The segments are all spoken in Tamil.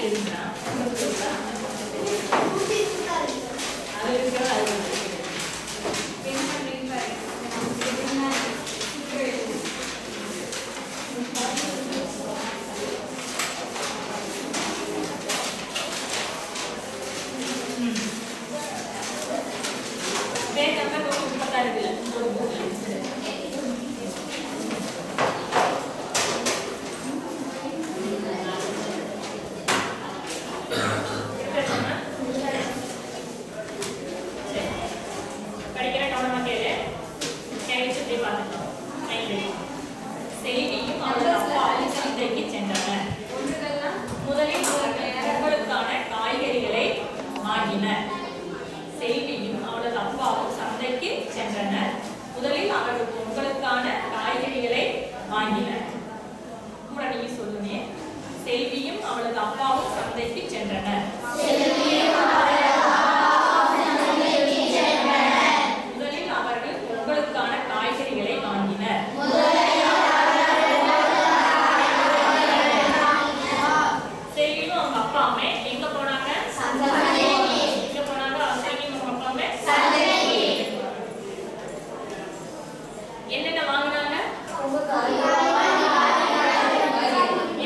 இருந்தான் அது இருக்கிறது அது செல்வியும் அவளது அப்பாவும் சந்தைக்கு சென்றனர். முதலில் அவர்கள் பொங்கலுக்கான காய்கறிகளை வாங்கினர். கூட நீங்க சொல்லுங்க. செல்வியும் அவளது அப்பாவும் சந்தைக்கு சென்றனர். முதலில் அவர்கள் பொங்கலுக்கான காய்கறிகளை வாங்கினர். செல்வியும் அவங்க அப்பா அம்மா எங்க போனாங்க? என்னென்ன வாங்கினாங்க?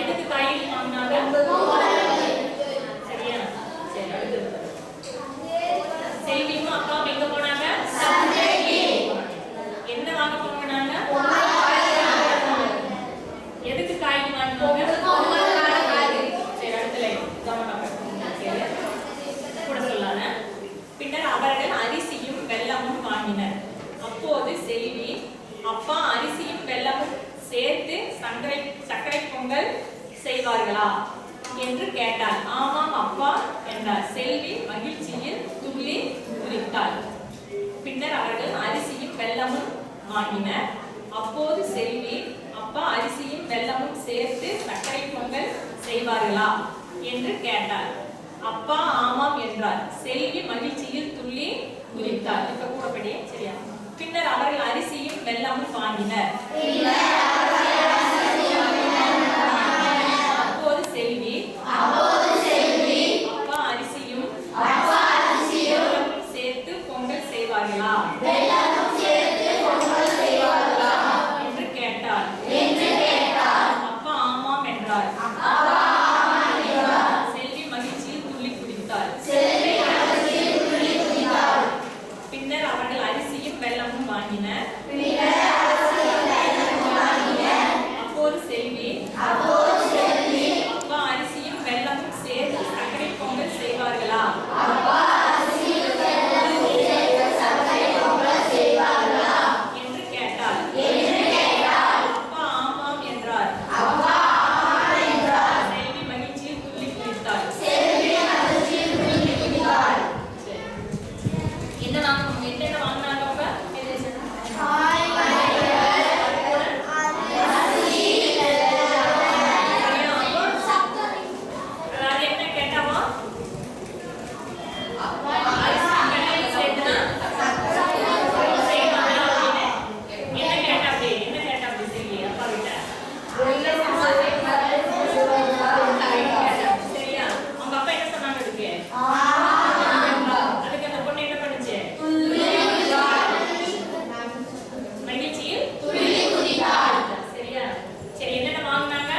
எதுக்கு காய்கறி வாங்கினாங்க? சரியா? சரி, அடுத்து செல்வியும் அப்பா எங்க போனாங்க? என்ன வாங்க போனாங்க? எதுக்கு காய்கறி வாங்கினாங்க? சரி, அடுத்துல கவனம் கூட சொல்லாத. பின்னர் அவர்கள் அரிசியும் வெல்லமும் வாங்கினர். அப்போது செல்வி, அப்பா அரிசியும் வெல்லமும் சேர்த்து சர்க்கரை பொங்கல் செய்வார்களா என்று கேட்டாள். ஆமாம் அப்பா என்றார். செல்வி மகிழ்ச்சியில் துள்ளி குதித்தாள். பின்னர் அவர்கள் அரிசியும் வெல்லமும் வாங்கினர். அப்போது செல்வி, அப்பா அரிசியும் வெல்லமும் சேர்த்து சர்க்கரை பொங்கல் செய்வார்களா என்று கேட்டாள். அப்பா ஆமாம் என்றார். செல்வி மகிழ்ச்சியில் துள்ளி குதித்தாள். இப்ப கூடப்படியே சரியா? பின்னர் அவர்கள் அரிசியும் வெல்லமும் வாங்கினர். அப்போது செல்வி, அப்பா அரிசியும் வெல்லமும் சேர்த்து பொங்கல் செய்வார்களா என்று கேட்டார். அப்பா ஆமாம் என்றார். செல்வி மகிழ்ச்சியில் துள்ளி குதித்தாள். பின்னர் அவர்கள் அரிசியும் வெல்லமும் வாங்கினர். அப்போது செல்வி, அப்பா அரிசியும் வெல்லமும் சேர்த்து சர்க்கரை பொங்கல் செய்வார்களா என்று கேட்டார். அப்பா ஆமாம் என்றார். செல்வி மகிழ்ச்சியில் துள்ளி குதித்தாள். என்னென்ன வாங்கினாங்க?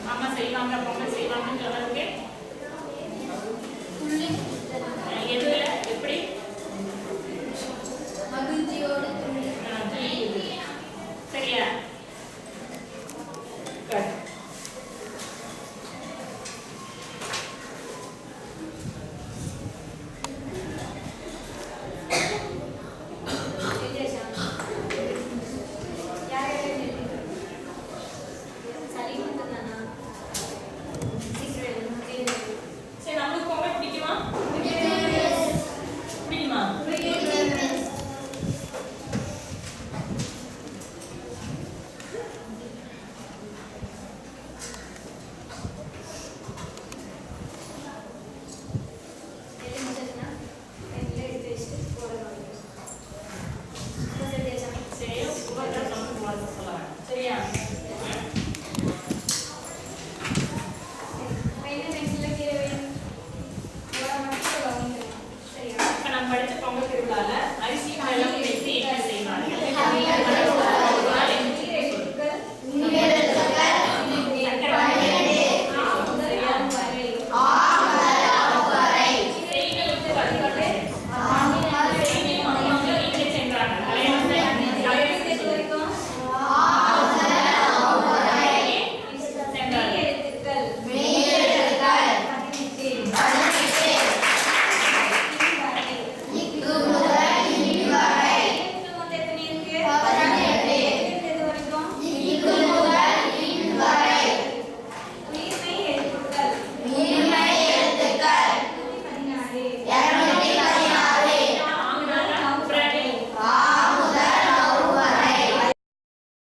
பொங்கல் செய்வாங்க, பொங்கல் செய்வாங்கன்னு சொல்றதுக்கு